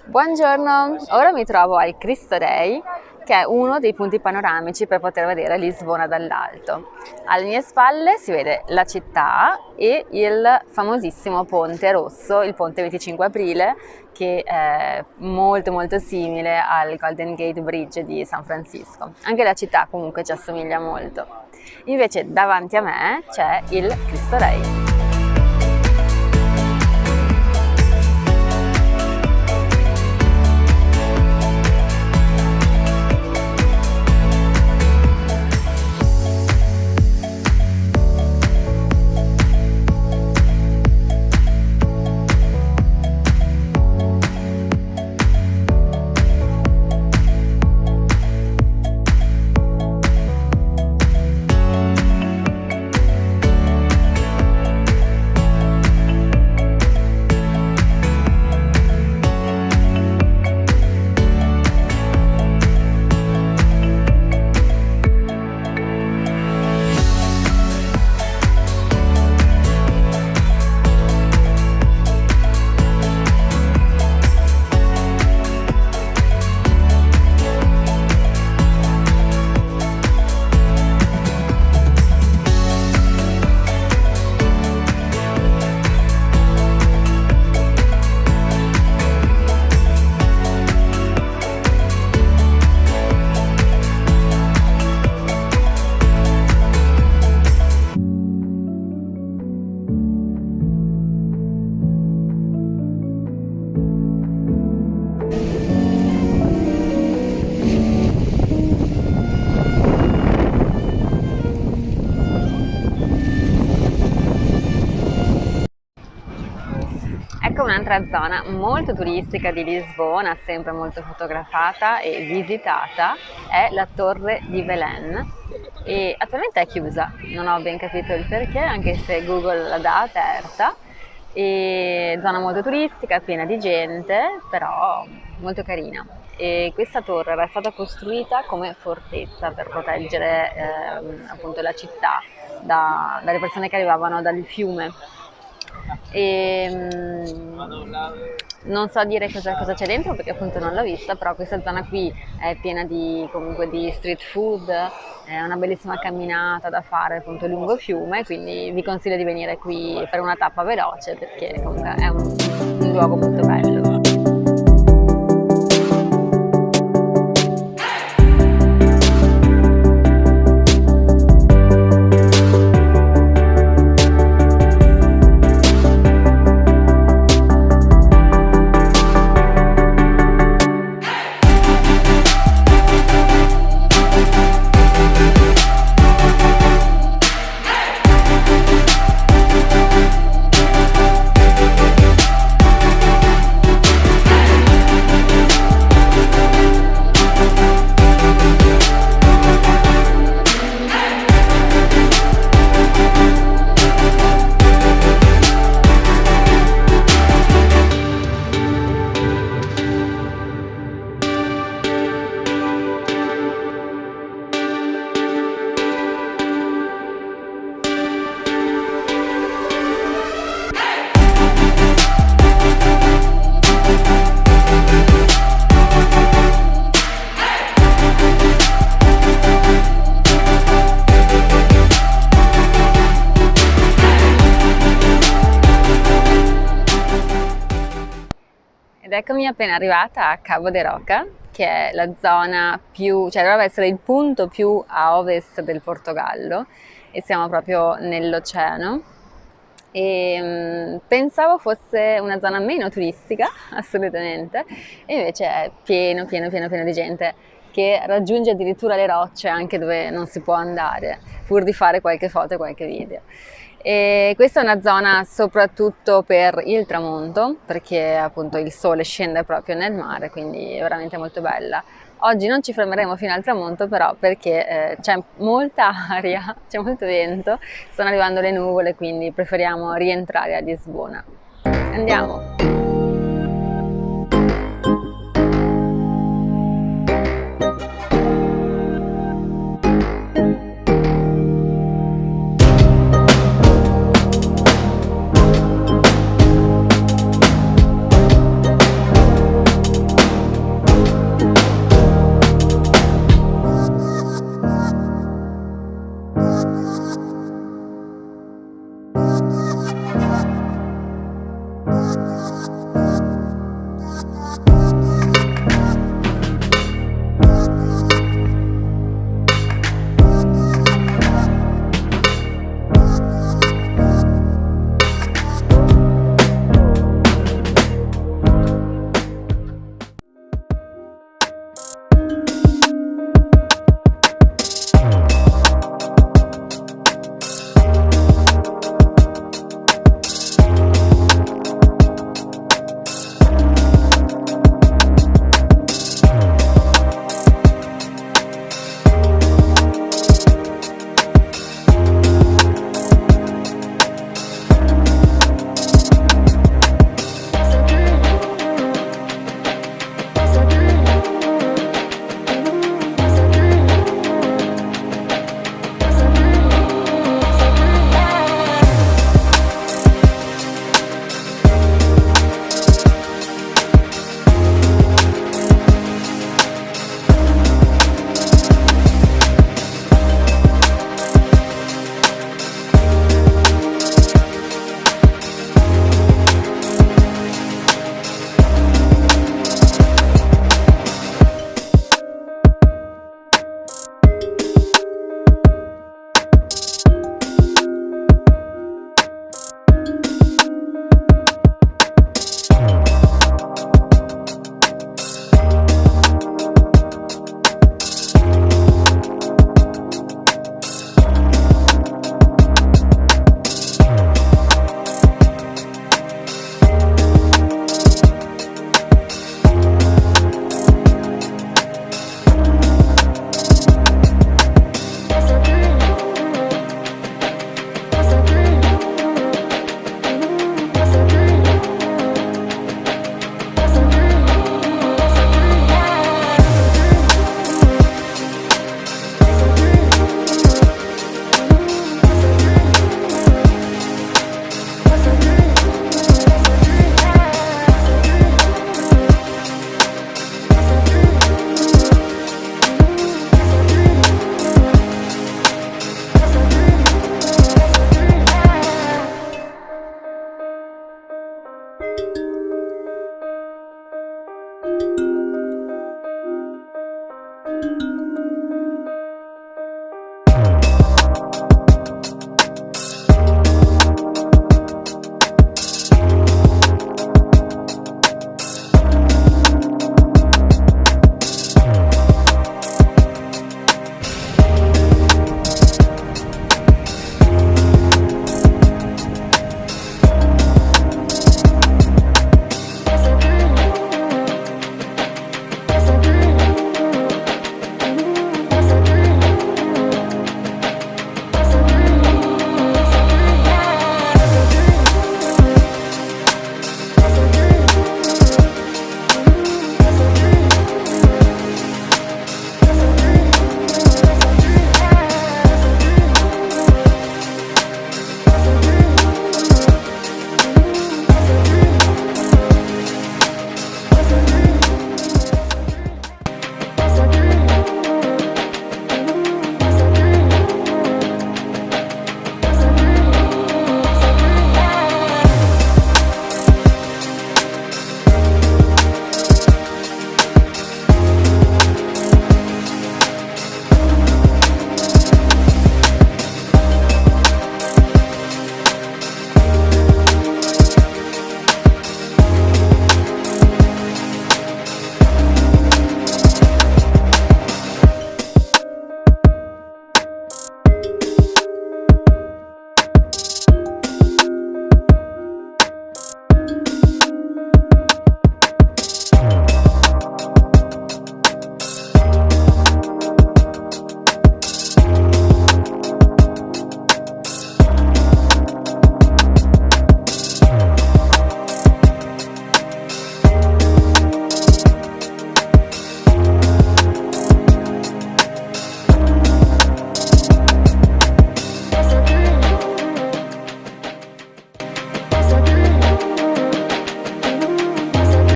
Buongiorno, ora mi trovo al Cristo Rei, che è uno dei punti panoramici per poter vedere Lisbona dall'alto. Alle mie spalle si vede la città e il famosissimo Ponte Rosso, il Ponte 25 Aprile, che è molto simile al Golden Gate Bridge di San Francisco. Anche la città comunque ci assomiglia molto. Invece davanti a me c'è il Cristo Rei. Ecco un'altra zona molto turistica di Lisbona, sempre molto fotografata e visitata, è la Torre di Belém e attualmente è chiusa, non ho ben capito il perché, anche se Google la dà aperta. E zona molto turistica, piena di gente, però molto carina. E questa torre era stata costruita come fortezza per proteggere appunto la città dalle persone che arrivavano dal fiume. Non so dire cosa c'è dentro perché appunto non l'ho vista, però questa zona qui è piena comunque di street food, è una bellissima camminata da fare appunto lungo il fiume, quindi vi consiglio di venire qui per una tappa veloce perché comunque è un luogo molto bello. Ed eccomi appena arrivata a Cabo de Roca, che è la zona cioè dovrebbe essere il punto più a ovest del Portogallo e siamo proprio nell'oceano. E pensavo fosse una zona meno turistica, assolutamente, e invece è pieno di gente che raggiunge addirittura le rocce anche dove non si può andare, pur di fare qualche foto e qualche video. E questa è una zona soprattutto per il tramonto, perché appunto il sole scende proprio nel mare, quindi è veramente molto bella. Oggi non ci fermeremo fino al tramonto però perché c'è molta aria, c'è molto vento, stanno arrivando le nuvole, quindi preferiamo rientrare a Lisbona. Andiamo!